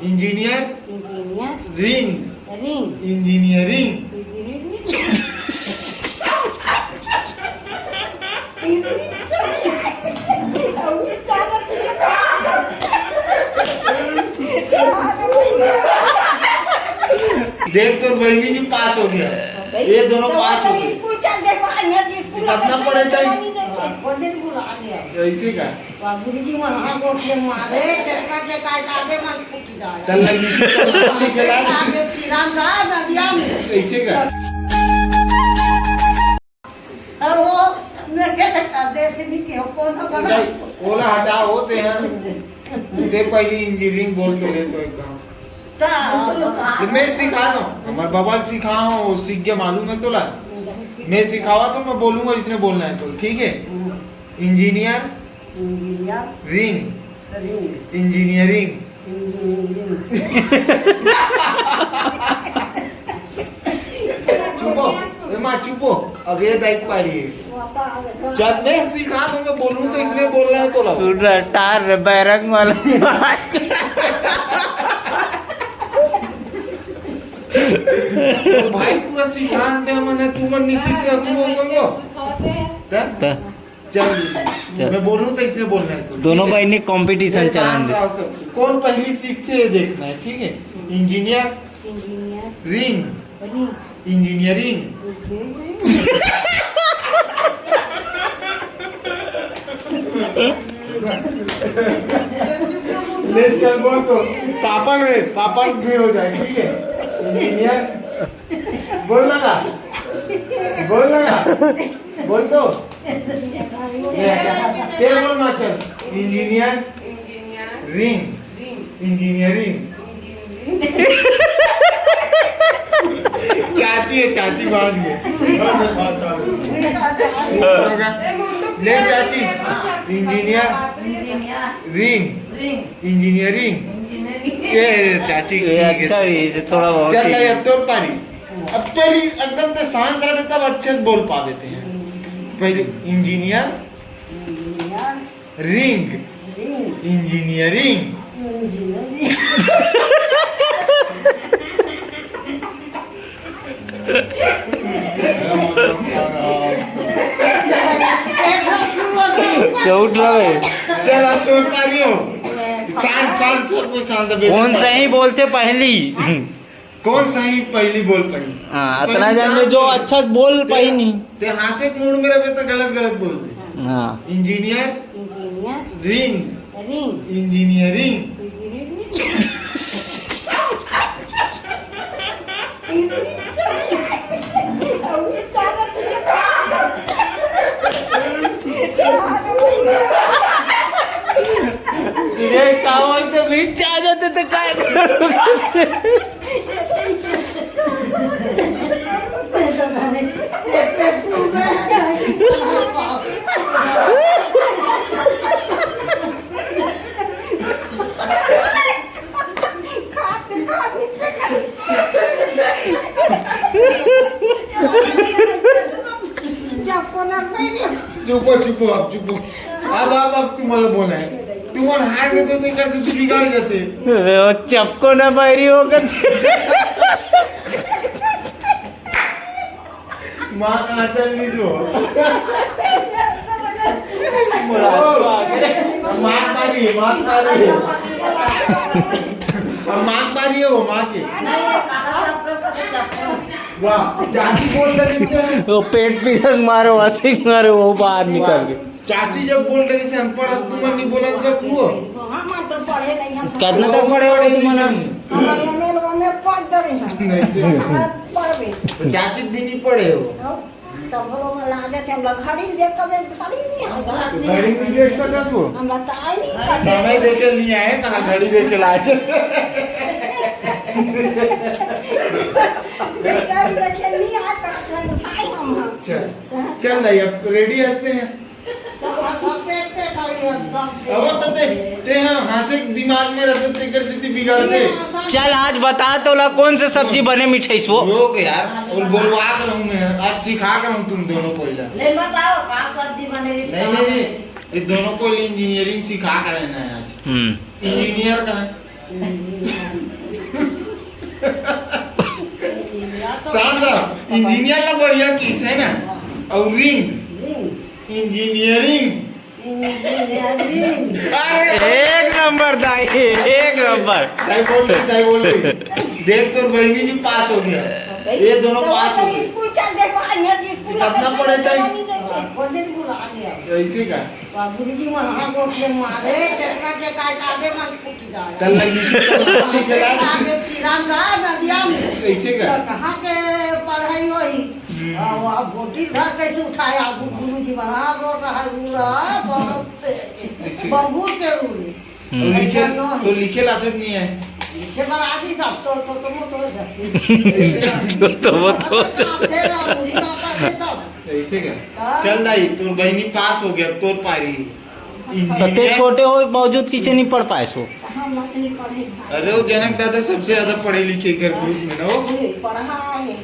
Engineer engineer ring ring engineering देख तो बहनी भी पास हो गया, ये दोनों पास हो गए। स्कूल चल दे कितना पढ़े थे? दिन बुला गया ऐसे का गुरुजी मन कोठे मारे टेकना के काय कादे मन फुटी जाए चल निकला आगे पिरान का नदिया में ऐसे का वो मैं क्या कर दे थे नहीं के कौन बना ओला हटा होते हैं। देख पहली इंजीनियरिंग बोल तो ले तो एक काम मैं सिखा दूं, हमारे बाबा सिखा हूँ, सीख गया मालूम है तोला। मैं सिखावा तो मैं बोलूंगा इसने बोलना है तो ठीक है। Engineer engineer ring ring engineering चुपो माँ चुपो, अब ये देख पा रही है। जब मैं सिखा तो मैं बोलूँ तो इसने बोलना है तो सुन रहा टार बैरंग वाला तो भाई पूरा सिखाते हैं मैंने, तू मन नहीं सीख सकूंगा को चल मैं बोलूँ तो इसने बोलना है तो दोनों भाई ने कंपटीशन चलाने कौन पहली सीखते हैं देखना है ठीक है। Engineer engineer ring ring engineering ले चल बोल तो पापा भी हो जाए ठीक है। इंजीनियर बोल लगा बोल तो तेरे बोल ना चल। इंजीनियर रिंग इंजीनियरिंग चाची बांध गए ले चाची। इंजीनियर रिंग इंजीनियरिंग चाची अच्छा इसे थोड़ा बहुत चल अब तो पारी अब पहली एकदम तो शांत रहे तब अच्छे से बोल पा देते हैं। पहले इंजीनियर रिंग इंजीनियरिंग चौट रहे चल अब तो पारी हो। शांत सब कुछ शांत कौन सही बोलते पहली कौन सही पहली बोल पाई। हाँ इतना जान जो अच्छा बोल पाई नहीं ते हासे मूड में रहे तो गलत बोल दे। हाँ engineer engineer ring ring engineering ये कावल से बीच आ जाते तो काय चुपो अब तुम्हाला बोला है तुम्हाला हार घेतो ते करते तू बिगाड़ जाते वो चपको ना बैरी होगा माँ का चल नहीं जो माँ पारी है वो माँ की वाह चाची बोल रही थी वो पेट पीछे मारो वासिक मारो वो बाहर निकल गए। चाची जब बोल रही थी अनपढ़ तुम नहीं बोला सब हुआ कितना तक पढ़े हो तुम ना तो चाची भी नहीं पढ़े हो घड़ी में देख सकत हो समय देके नहीं आए कहाँ घड़ी देके लाए चल रही अब रेडी हंसते हैं ते हंसे दिमाग में रहते ते कर स्थिति बिगाड़ते। चल आज बता तो ला कौन से सब्जी बने मिठाई वो रोक यार और बोलवा कर हूँ मैं आज सिखा कर हूँ तुम दोनों को ले बताओ का सब्जी बनेगी। नहीं ये दोनों को इंजीनियरिंग सिखा कर रहना है आज। इंजीनियर का है साहब इंजीनियर का बढ़िया किस है ना और रिंग इंजीनियरिंग अरे एक नंबर दाई, एक नंबर। दाई बोल रही देख तो बहनी भी पास हो गया, ये दोनों पास हो गए। स्कूल चल देखो स्कूल कितना पढ़े थे? दिन बुला गया ऐसे का गुरुजी मन हा गोटले मारे टेकना के काय तादे मन फुटी जाए चल लगी आगे तिरंगा नदिया में ऐसे का तो कहाँ के पढ़ाई होई वो बोटी घर कैसे उठाया गुरुजी बना रो रहा रूड़ा बहुत से बबूर के रूड़ी तो लिखे लाते नहीं है के बरादी सब तो तो जाती तो वो तो ऐसे का चल दाई तोर बहनी पास हो गया तोर पारी सत्य छोटे हो बावजूद किसी नहीं पढ़ पाए सो। अरे वो जनक दादा सबसे ज्यादा पढ़े लिखे कर ग्रुप में ना वो पढ़ा है